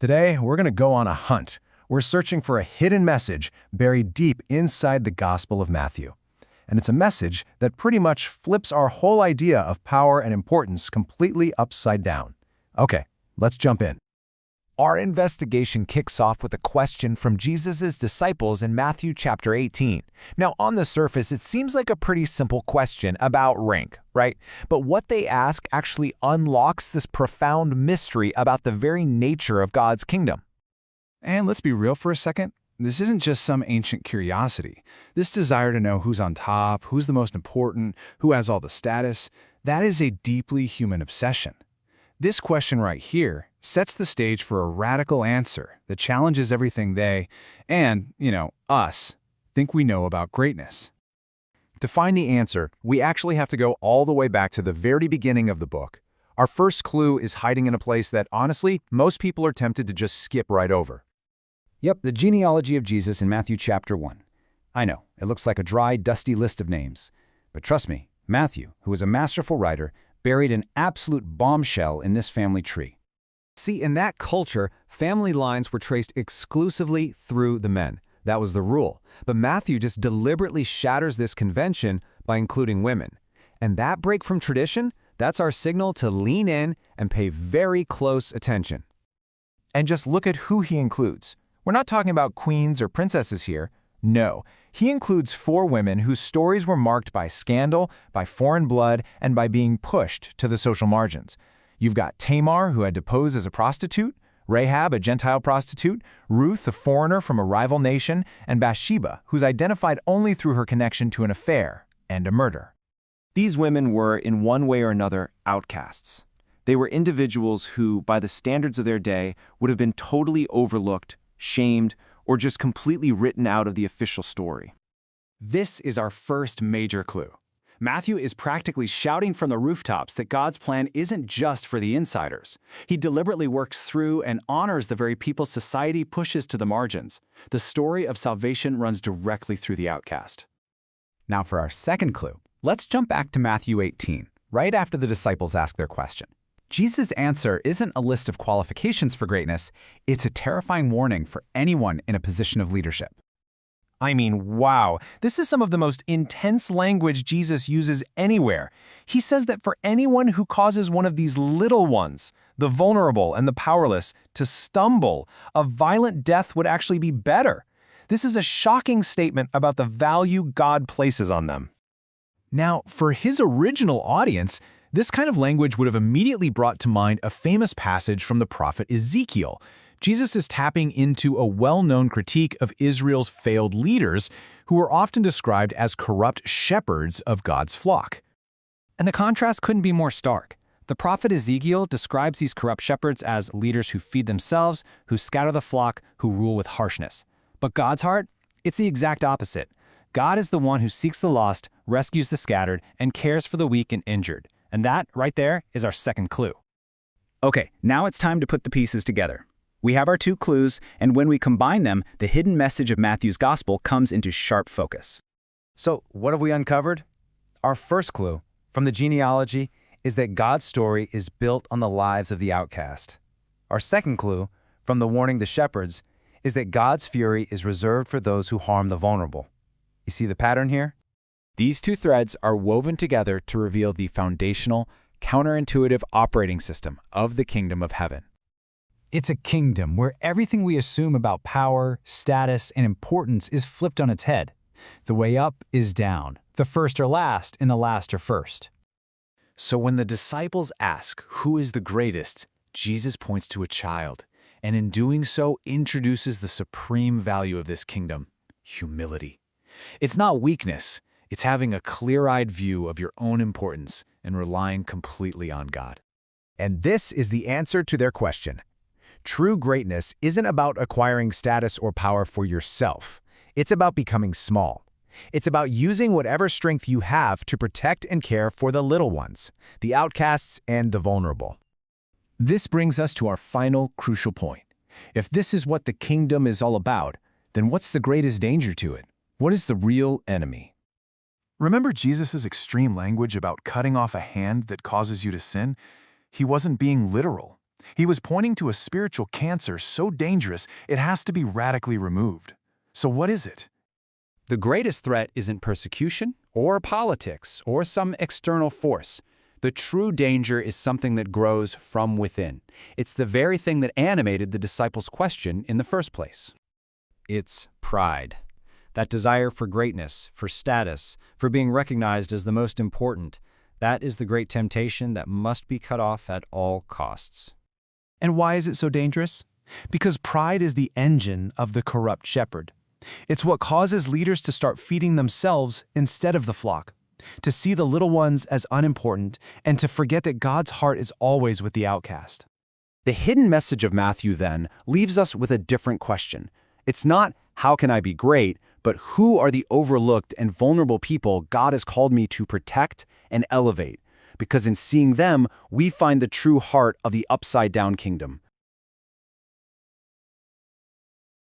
Today, we're going to go on a hunt. We're searching for a hidden message buried deep inside the Gospel of Matthew. And it's a message that pretty much flips our whole idea of power and importance completely upside down. Okay, let's jump in. Our investigation kicks off with a question from Jesus' disciples in Matthew chapter 18. Now, on the surface, it seems like a pretty simple question about rank, right? But what they ask actually unlocks this profound mystery about the very nature of God's kingdom. And let's be real for a second. This isn't just some ancient curiosity. This desire to know who's on top, who's the most important, who has all the status, that is a deeply human obsession. This question right here sets the stage for a radical answer that challenges everything they, and, us, think we know about greatness. To find the answer, we actually have to go all the way back to the very beginning of the book. Our first clue is hiding in a place that, honestly, most people are tempted to just skip right over. Yep, the genealogy of Jesus in Matthew chapter 1. I know, it looks like a dry, dusty list of names. But trust me, Matthew, who was a masterful writer, buried an absolute bombshell in this family tree. See, in that culture, family lines were traced exclusively through the men. That was the rule. But Matthew just deliberately shatters this convention by including women. And that break from tradition, that's our signal to lean in and pay very close attention. And just look at who he includes. We're not talking about queens or princesses here. No, he includes 4 women whose stories were marked by scandal, by foreign blood, and by being pushed to the social margins. You've got Tamar, who had to pose as a prostitute, Rahab, a Gentile prostitute, Ruth, a foreigner from a rival nation, and Bathsheba, who's identified only through her connection to an affair and a murder. These women were, in one way or another, outcasts. They were individuals who, by the standards of their day, would have been totally overlooked, shamed, or just completely written out of the official story. This is our first major clue. Matthew is practically shouting from the rooftops that God's plan isn't just for the insiders. He deliberately works through and honors the very people society pushes to the margins. The story of salvation runs directly through the outcast. Now for our second clue, let's jump back to Matthew 18, right after the disciples ask their question. Jesus' answer isn't a list of qualifications for greatness, it's a terrifying warning for anyone in a position of leadership. I mean, wow, this is some of the most intense language Jesus uses anywhere. He says that for anyone who causes one of these little ones, the vulnerable and the powerless, to stumble, a violent death would actually be better. This is a shocking statement about the value God places on them. Now, for his original audience, this kind of language would have immediately brought to mind a famous passage from the prophet Ezekiel. Jesus is tapping into a well-known critique of Israel's failed leaders, who are often described as corrupt shepherds of God's flock. And the contrast couldn't be more stark. The prophet Ezekiel describes these corrupt shepherds as leaders who feed themselves, who scatter the flock, who rule with harshness. But God's heart? It's the exact opposite. God is the one who seeks the lost, rescues the scattered, and cares for the weak and injured. And that, right there, is our second clue. Okay, now it's time to put the pieces together. We have our 2 clues, and when we combine them, the hidden message of Matthew's gospel comes into sharp focus. So, what have we uncovered? Our first clue from the genealogy is that God's story is built on the lives of the outcast. Our second clue from the warning the shepherds is that God's fury is reserved for those who harm the vulnerable. You see the pattern here? These 2 threads are woven together to reveal the foundational, counterintuitive operating system of the kingdom of heaven. It's a kingdom where everything we assume about power, status, and importance is flipped on its head. The way up is down. The first are last, and the last are first. So when the disciples ask, who is the greatest, Jesus points to a child, and in doing so introduces the supreme value of this kingdom, humility. It's not weakness, it's having a clear-eyed view of your own importance and relying completely on God. And this is the answer to their question. True greatness isn't about acquiring status or power for yourself. It's about becoming small. It's about using whatever strength you have to protect and care for the little ones, the outcasts and the vulnerable. This brings us to our final crucial point. If this is what the kingdom is all about, then what's the greatest danger to it? What is the real enemy? Remember Jesus' extreme language about cutting off a hand that causes you to sin? He wasn't being literal. He was pointing to a spiritual cancer so dangerous it has to be radically removed. So what is it? The greatest threat isn't persecution or politics or some external force. The true danger is something that grows from within. It's the very thing that animated the disciples' question in the first place. It's pride. That desire for greatness, for status, for being recognized as the most important. That is the great temptation that must be cut off at all costs. And why is it so dangerous? Because pride is the engine of the corrupt shepherd. It's what causes leaders to start feeding themselves instead of the flock, to see the little ones as unimportant, and to forget that God's heart is always with the outcast. The hidden message of Matthew, then, leaves us with a different question. It's not, how can I be great, but who are the overlooked and vulnerable people God has called me to protect and elevate? Because in seeing them, we find the true heart of the upside-down kingdom.